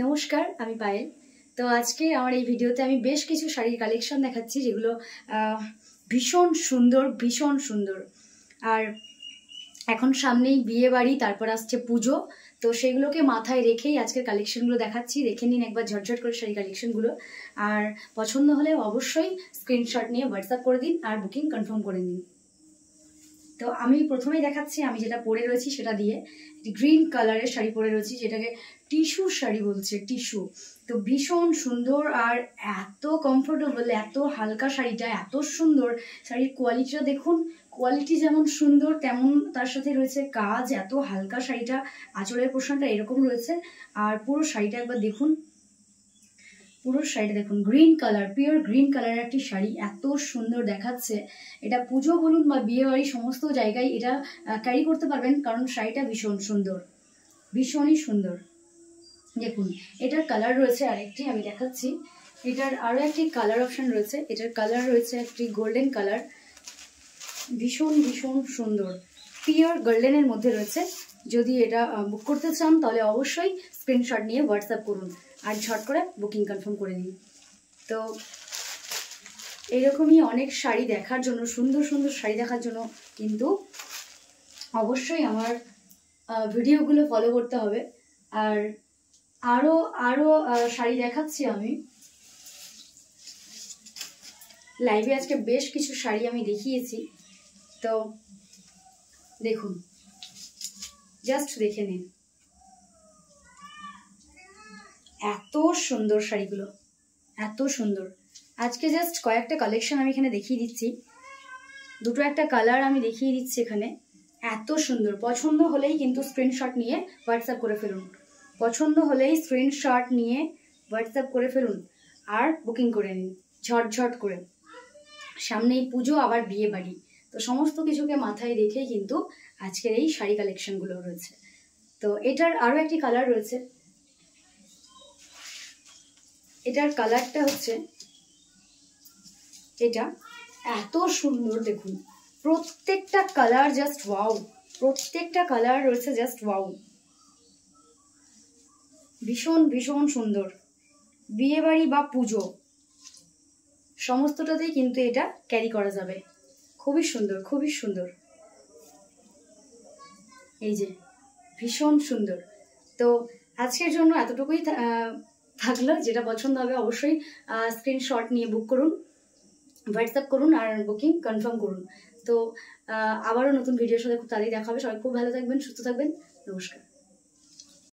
নমস্কার, আমি পায়েল। তো আজকে আমার এই ভিডিওতে আমি বেশ কিছু শাড়ির কালেকশন দেখাচ্ছি যেগুলো ভীষণ সুন্দর। আর এখন সামনেই বিয়ে বাড়ি, তারপর আসছে পুজো, তো সেগুলোকে মাথায় রেখেই আজকের কালেকশনগুলো দেখাচ্ছি। দেখে নিন একবার ঝটঝট করে শাড়ি কালেকশনগুলো। আর পছন্দ হলে অবশ্যই স্ক্রিনশট নিয়ে হোয়াটসঅ্যাপ করে দিন আর বুকিং কনফার্ম করে নিন। তো আমি প্রথমেই দেখাচ্ছি আমি যেটা পরে রয়েছি সেটা দিয়ে। গ্রিন কালারের শাড়ি পরে রয়েছি, যেটাকে টিস্যু শাড়ি বলছে, টিস্যু। তো ভীষণ সুন্দর আর এত কমফোর্টেবল, এত হালকা শাড়িটা, এত সুন্দর। শাড়ির কোয়ালিটিটা দেখুন, কোয়ালিটি যেমন সুন্দর তেমন তার সাথে রয়েছে কাজ। এত হালকা শাড়িটা, আঁচলের পোর্শনটা এরকম রয়েছে। আর পুরো শাড়িটা একবার দেখুন, পুরো শাড়িটা দেখুন, গ্রিন কালার, পিওর গ্রিন কালারের একটি শাড়ি, এত সুন্দর দেখাচ্ছে। এটা পুজো বলুন বা বিয়ে বাড়ি সমস্ত জায়গায় এটা ক্যারি করতে পারবেন, কারণ শাড়িটা ভীষণ সুন্দর, ভীষণই সুন্দর। দেখুন এটার কালার রয়েছে আরেকটি, আমি দেখাচ্ছি। এটার আরও একটি কালার অপশন রয়েছে। এটার কালার রয়েছে একটি গোল্ডেন কালার, ভীষণ সুন্দর, পিওর গোল্ডেনের মধ্যে রয়েছে। যদি এটা বুক করতে চান তাহলে অবশ্যই স্ক্রিনশট নিয়ে হোয়াটসঅ্যাপ করুন আর ঝট করে বুকিং কনফার্ম করে নিন। তো এরকমই অনেক শাড়ি দেখার জন্য, সুন্দর শাড়ি দেখার জন্য কিন্তু অবশ্যই আমার ভিডিওগুলো ফলো করতে হবে। আর আরও শাড়ি দেখাচ্ছি আমি লাইভে। আজকে বেশ কিছু শাড়ি আমি দেখিয়েছি, তো দেখুন, জাস্ট দেখে নিন, এত সুন্দর শাড়িগুলো, এত সুন্দর। আজকে জাস্ট কয়েকটা কালেকশন আমি এখানে দেখিয়ে দিচ্ছি, দুটো একটা কালার আমি দেখিয়ে দিচ্ছি এখানে। এত সুন্দর, পছন্দ হলেই কিন্তু স্ক্রিনশট নিয়ে হোয়াটসঅ্যাপ করে ফেলুন, পছন্দ হলেই স্ক্রিনশট নিয়ে হোয়াটসঅ্যাপ করে ফেলুন আর বুকিং করে নিন ঝটঝট করে। সামনেই পুজো, আবার বিয়ে বাড়ি, তো সমস্ত কিছুকে মাথায় রেখেই কিন্তু আজকের এই শাড়ি কালেকশনগুলো রয়েছে। তো এটার আরও একটি কালার রয়েছে। এটার কালারটা হচ্ছে এটা, এত সুন্দর দেখুন, প্রত্যেকটা কালার জাস্ট ওয়াও, প্রত্যেকটা কালার রয়েছে জাস্ট ওয়াও, ভীষণ সুন্দর। বিয়ে বাড়ি বা পুজো সমস্তটাতেই কিন্তু এটা ক্যারি করা যাবে। খুবই সুন্দর, এই যে ভীষণ সুন্দর। তো আজকের জন্য এতটুকুই থাকলো। যেটা পছন্দ হবে অবশ্যই স্ক্রিনশট নিয়ে বুক করুন, হোয়াটসঅ্যাপ করুন আর বুকিং কনফার্ম করুন। তো আবারও নতুন ভিডিওর সাথে খুব তাড়াতাড়ি দেখা হবে। সবাই খুব ভালো থাকবেন, সুস্থ থাকবেন। নমস্কার।